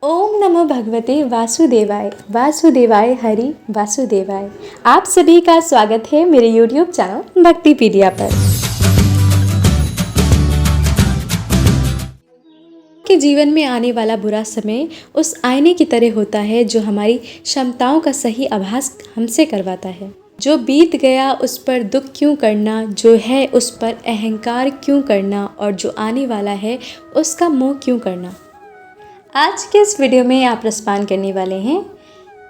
ओम नमो भगवते वासुदेवाय। वासुदेवाय हरि वासुदेवाय। आप सभी का स्वागत है मेरे YouTube चैनल भक्तिपीडिया पर। के जीवन में आने वाला बुरा समय उस आईने की तरह होता है जो हमारी क्षमताओं का सही आभास हमसे करवाता है। जो बीत गया उस पर दुख क्यों करना, जो है उस पर अहंकार क्यों करना, और जो आने वाला है उसका मोह क्यों करना। आज के इस वीडियो में आप रसपान करने वाले हैं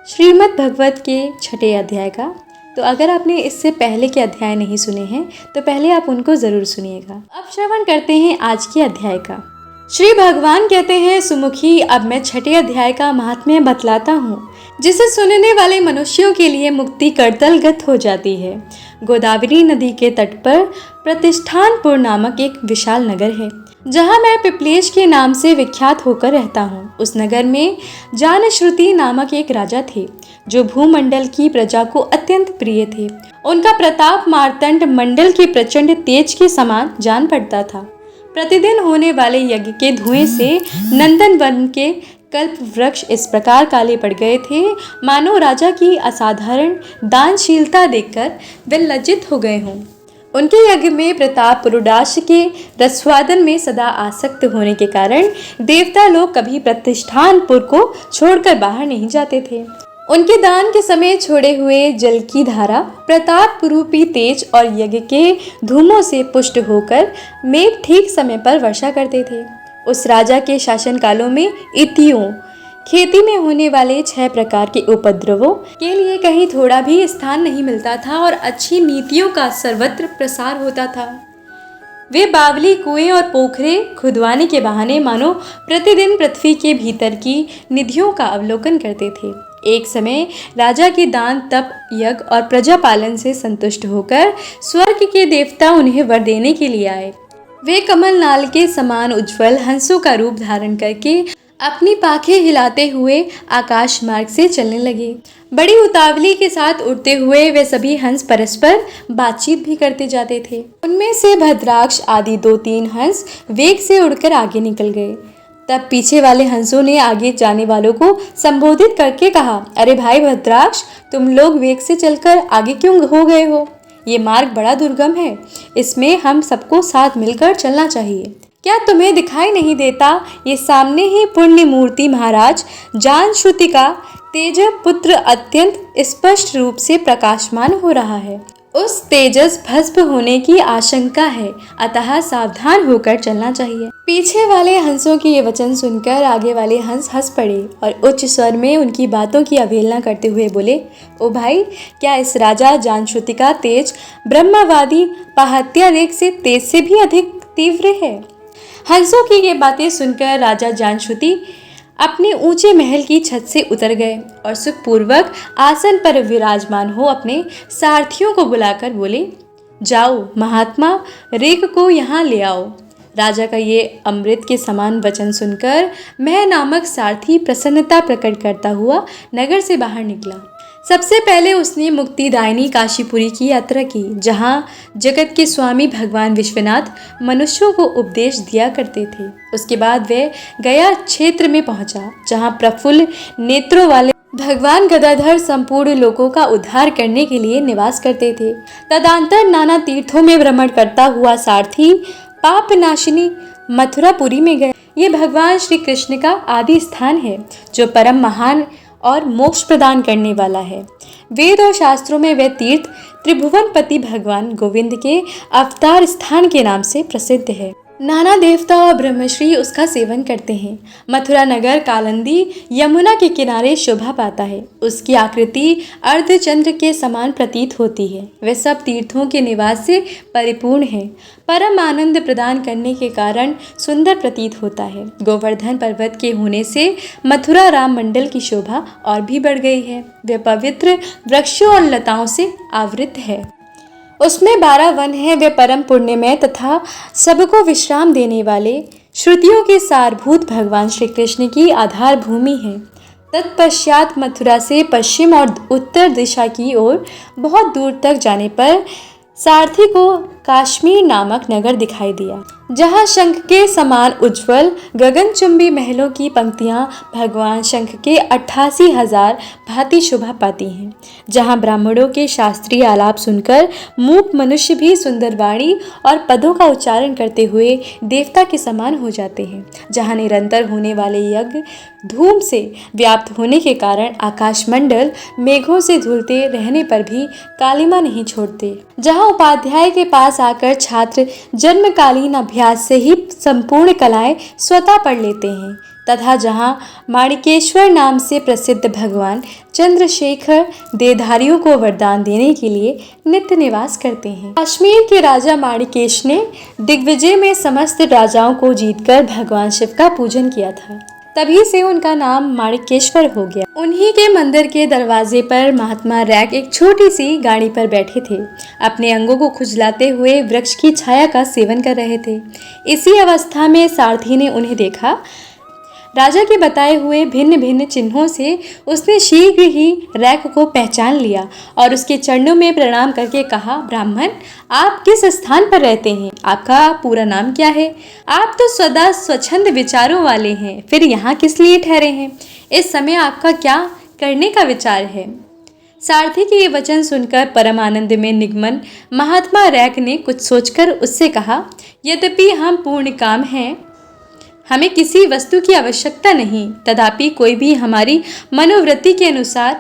श्रीमद् भगवत के 6ठे अध्याय का। तो अगर आपने इससे पहले के अध्याय नहीं सुने हैं तो पहले आप उनको ज़रूर सुनिएगा। अब श्रवण करते हैं आज के अध्याय का। श्री भगवान कहते हैं, सुमुखी, अब मैं 6ठे अध्याय का महात्म्य बतलाता हूँ, जिसे सुनने वाले मनुष्यों के लिए मुक्ति करतलगत हो जाती है। गोदावरी नदी के तट पर प्रतिष्ठानपुर नामक एक विशाल नगर है, जहाँ मैं पिपलेश के नाम से विख्यात होकर रहता हूँ। उस नगर में जानश्रुति नामक एक राजा थे, जो भूमंडल की प्रजा को अत्यंत प्रिय थे। उनका प्रताप मार्तंड मंडल के प्रचंड तेज के समान जान पड़ता था। प्रतिदिन होने वाले यज्ञ के धुएं से नंदन वन के कल्प वृक्ष इस प्रकार काले पड़ गए थे, मानो राजा की असाधारण दानशीलता देखकर वे लज्जित हो गए हों। उनके यज्ञ में प्रताप पुरुडाश के रसवादन में सदा आसक्त होने के कारण देवता लोग कभी प्रतिष्ठानपुर को छोड़कर बाहर नहीं जाते थे। उनके दान के समय छोड़े हुए जल की धारा प्रताप रूपी तेज और यज्ञ के धूमों से पुष्ट होकर मेघ ठीक समय पर वर्षा करते थे। उस राजा के शासन कालों में इतियों खेती में होने वाले 6 प्रकार के उपद्रवों के लिए कहीं थोड़ा भी स्थान नहीं मिलता था और अच्छी नीतियों का सर्वत्र प्रसार होता था। वे बावली कुएं और पोखरे खुदवाने के बहाने मानो प्रतिदिन पृथ्वी के भीतर की निधियों का अवलोकन करते थे। एक समय राजा के दान, तप, यज्ञ और प्रजा पालन से संतुष्ट होकर स्वर्ग के देवता उन्हें वर देने के लिए आए। वे कमल नाल के समान उज्जवल हंसों का रूप धारण करके अपनी पाखें हिलाते हुए आकाश मार्ग से चलने लगे। बड़ी उतावली के साथ उड़ते हुए वे सभी हंस परस्पर बातचीत भी करते जाते थे। उनमें से भद्राक्ष आदि 2-3 हंस वेग से उड़कर आगे निकल गए। तब पीछे वाले हंसों ने आगे जाने वालों को संबोधित करके कहा, अरे भाई भद्राक्ष, तुम लोग वेग से चलकर आगे क्यों हो गए हो? ये मार्ग बड़ा दुर्गम है, इसमें हम सबको साथ मिलकर चलना चाहिए। क्या तुम्हें दिखाई नहीं देता, ये सामने ही पुण्य मूर्ति महाराज जानश्रुति का तेज पुत्र अत्यंत स्पष्ट रूप से प्रकाशमान हो रहा है। उस तेजस भस्म होने की आशंका है, अतः सावधान होकर चलना चाहिए। पीछे वाले हंसों की ये वचन सुनकर आगे वाले हंस हंस पड़े और उच्च स्वर में उनकी बातों की अवहेलना करते हुए बोले, ओ भाई, क्या इस राजा जानश्रुति का तेज ब्रह्मवादी पहत्या रेख से तेज से भी अधिक तीव्र है? हंसों की ये बातें सुनकर राजा जानश्रुति अपने ऊंचे महल की छत से उतर गए और सुखपूर्वक आसन पर विराजमान हो अपने सारथियों को बुलाकर बोले, जाओ महात्मा, रेख को यहाँ ले आओ। राजा का ये अमृत के समान वचन सुनकर मह नामक सारथी प्रसन्नता प्रकट करता हुआ नगर से बाहर निकला। सबसे पहले उसने मुक्तिदायिनी काशीपुरी की यात्रा की, जहाँ जगत के स्वामी भगवान विश्वनाथ मनुष्यों को उपदेश दिया करते थे। उसके बाद वह गया क्षेत्र में पहुंचा, जहाँ प्रफुल्ल नेत्रों वाले भगवान गदाधर संपूर्ण लोगों का उद्धार करने के लिए निवास करते थे। तदंतर नाना तीर्थों में भ्रमण करता हुआ सारथी पापनाशिनी मथुरापुरी में गया। ये भगवान श्री कृष्ण का आदि स्थान है, जो परम महान और मोक्ष प्रदान करने वाला है। वेद और शास्त्रों में वह तीर्थ त्रिभुवनपति भगवान गोविंद के अवतार स्थान के नाम से प्रसिद्ध है। नाना देवता और ब्रह्मश्री उसका सेवन करते हैं। मथुरा नगर कालिंदी यमुना के किनारे शोभा पाता है। उसकी आकृति अर्धचंद्र के समान प्रतीत होती है। वह सब तीर्थों के निवास से परिपूर्ण है। परम आनंद प्रदान करने के कारण सुंदर प्रतीत होता है। गोवर्धन पर्वत के होने से मथुरा राम मंडल की शोभा और भी बढ़ गई है। वह पवित्र वृक्षों और लताओं से आवृत है। उसमें 12 वन है। वे परम पुण्यमय तथा सबको विश्राम देने वाले श्रुतियों के सारभूत भगवान श्री कृष्ण की आधार भूमि है। तत्पश्चात मथुरा से पश्चिम और उत्तर दिशा की ओर बहुत दूर तक जाने पर सारथी को काश्मीर नामक नगर दिखाई दिया। जहाँ शंख के समान उज्जवल गगनचुंबी महलों की पंक्तियाँ भगवान शंख के 88,000 भांति शोभा पाती हैं। जहाँ ब्राह्मणों के शास्त्रीय आलाप सुनकर मूक मनुष्य भी सुंदर वाणी और पदों का उच्चारण करते हुए देवता के समान हो जाते हैं। जहाँ निरंतर होने वाले यज्ञ धूम से व्याप्त होने के कारण आकाशमंडल मेघों से धुलते रहने पर भी कालिमा नहीं छोड़ते। जहाँ उपाध्याय के पास आकर छात्र जन्मकालीन अभ्यास से ही संपूर्ण कलाएं स्वतः पढ़ लेते हैं, तथा जहाँ माणिकेश्वर नाम से प्रसिद्ध भगवान चंद्रशेखर देहधारियों को वरदान देने के लिए नित्य निवास करते हैं। कश्मीर के राजा माणिकेश ने दिग्विजय में समस्त राजाओं को जीतकर भगवान शिव का पूजन किया था, तभी से उनका नाम माणिकेश्वर हो गया। उन्हीं के मंदिर के दरवाजे पर महात्मा रैक एक छोटी सी गाड़ी पर बैठे थे। अपने अंगों को खुजलाते हुए वृक्ष की छाया का सेवन कर रहे थे। इसी अवस्था में सारथी ने उन्हें देखा। राजा के बताए हुए भिन्न भिन्न चिन्हों से उसने शीघ्र ही रैक को पहचान लिया और उसके चरणों में प्रणाम करके कहा, ब्राह्मण, आप किस स्थान पर रहते हैं? आपका पूरा नाम क्या है? आप तो सदा स्वच्छंद विचारों वाले हैं, फिर यहाँ किस लिए ठहरे हैं? इस समय आपका क्या करने का विचार है? सारथी के ये वचन सुनकर परम आनंद में निगमन महात्मा रैक ने कुछ सोचकर उससे कहा, यद्यपि हम पूर्ण काम हैं, हमें किसी वस्तु की आवश्यकता नहीं, तथापि कोई भी हमारी मनोवृत्ति के अनुसार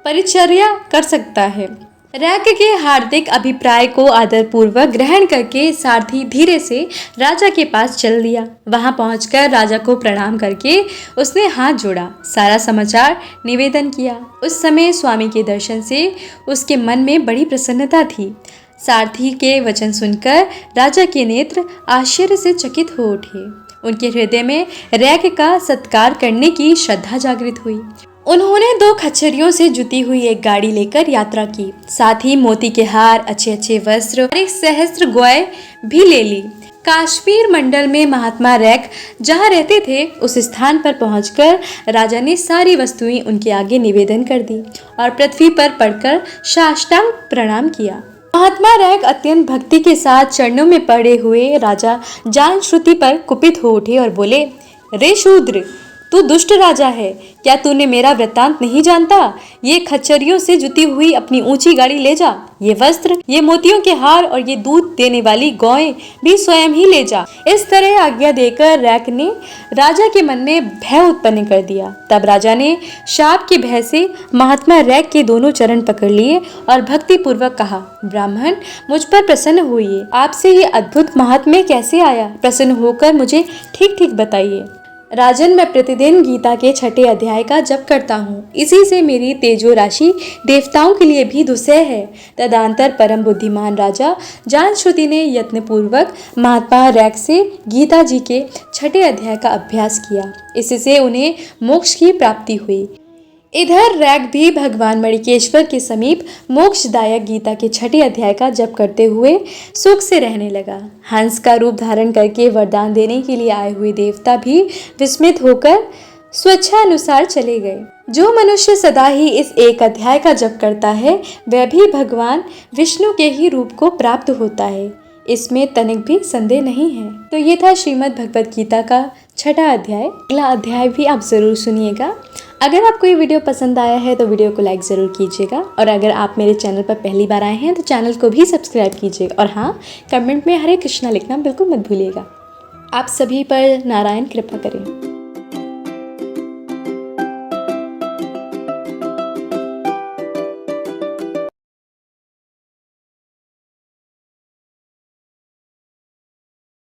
परिचर्या कर सकता है। रैक के हार्दिक अभिप्राय को आदरपूर्वक ग्रहण करके सारथी धीरे से राजा के पास चल दिया। वहां पहुंचकर राजा को प्रणाम करके उसने हाथ जोड़ा, सारा समाचार निवेदन किया। उस समय स्वामी के दर्शन से उसके मन में बड़ी प्रसन्नता थी। सारथी के वचन सुनकर राजा के नेत्र आश्चर्य से चकित हो उठे। उनके हृदय में रैक का सत्कार करने की श्रद्धा जागृत हुई। उन्होंने 2 खच्चरियों से जुती हुई एक गाड़ी लेकर यात्रा की, साथ ही मोती के हार, अच्छे अच्छे वस्त्र और 1 सहस्त्र गाय भी ले ली। काश्मीर मंडल में महात्मा रैक जहाँ रहते थे, उस स्थान पर पहुंचकर राजा ने सारी वस्तुएं उनके आगे निवेदन कर दी और पृथ्वी पर पड़कर साष्टांग प्रणाम किया। महात्मा रैक अत्यंत भक्ति के साथ चरणों में पड़े हुए राजा जान श्रुति पर कुपित हो उठे और बोले, रे शूद्र, तू दुष्ट राजा है, क्या तूने मेरा वृत्तांत नहीं जानता? ये खच्चरियों से जुती हुई अपनी ऊंची गाड़ी ले जा, ये वस्त्र, ये मोतियों के हार और ये दूध देने वाली गौएं भी स्वयं ही ले जा। इस तरह आज्ञा देकर रैक ने राजा के मन में भय उत्पन्न कर दिया। तब राजा ने शाप के भय से महात्मा रैक के दोनों चरण पकड़ लिए और भक्ति पूर्वक कहा, ब्राह्मण, मुझ पर प्रसन्न होइए। आपसे ये अद्भुत महात्म्य कैसे आया? प्रसन्न होकर मुझे ठीक ठीक बताइए। राजन, मैं प्रतिदिन गीता के 6ठे अध्याय का जप करता हूँ। इसी से मेरी तेजो राशि देवताओं के लिए भी दुस्सह है। तदंतर परम बुद्धिमान राजा जानश्रुति ने यत्नपूर्वक महात्मा रैक से गीता जी के 6ठे अध्याय का अभ्यास किया। इससे उन्हें मोक्ष की प्राप्ति हुई। इधर रैक भी भगवान मणिकेश्वर के समीप मोक्षदायक गीता के 6ठे अध्याय का जप करते हुए सुख से रहने लगा। हंस का रूप धारण करके वरदान देने के लिए आए हुए देवता भी विस्मित होकर स्वेच्छानुसार चले गए। जो मनुष्य सदा ही इस एक अध्याय का जप करता है, वह भी भगवान विष्णु के ही रूप को प्राप्त होता है, इसमें तनिक भी संदेह नहीं है। तो ये था श्रीमद् भगवद गीता का 6ठा अध्याय। अगला अध्याय भी आप जरूर सुनिएगा। अगर आपको ये वीडियो पसंद आया है तो वीडियो को लाइक ज़रूर कीजिएगा, और अगर आप मेरे चैनल पर पहली बार आए हैं तो चैनल को भी सब्सक्राइब कीजिएगा, और हाँ, कमेंट में हरे कृष्णा लिखना बिल्कुल मत भूलिएगा। आप सभी पर नारायण कृपा करें।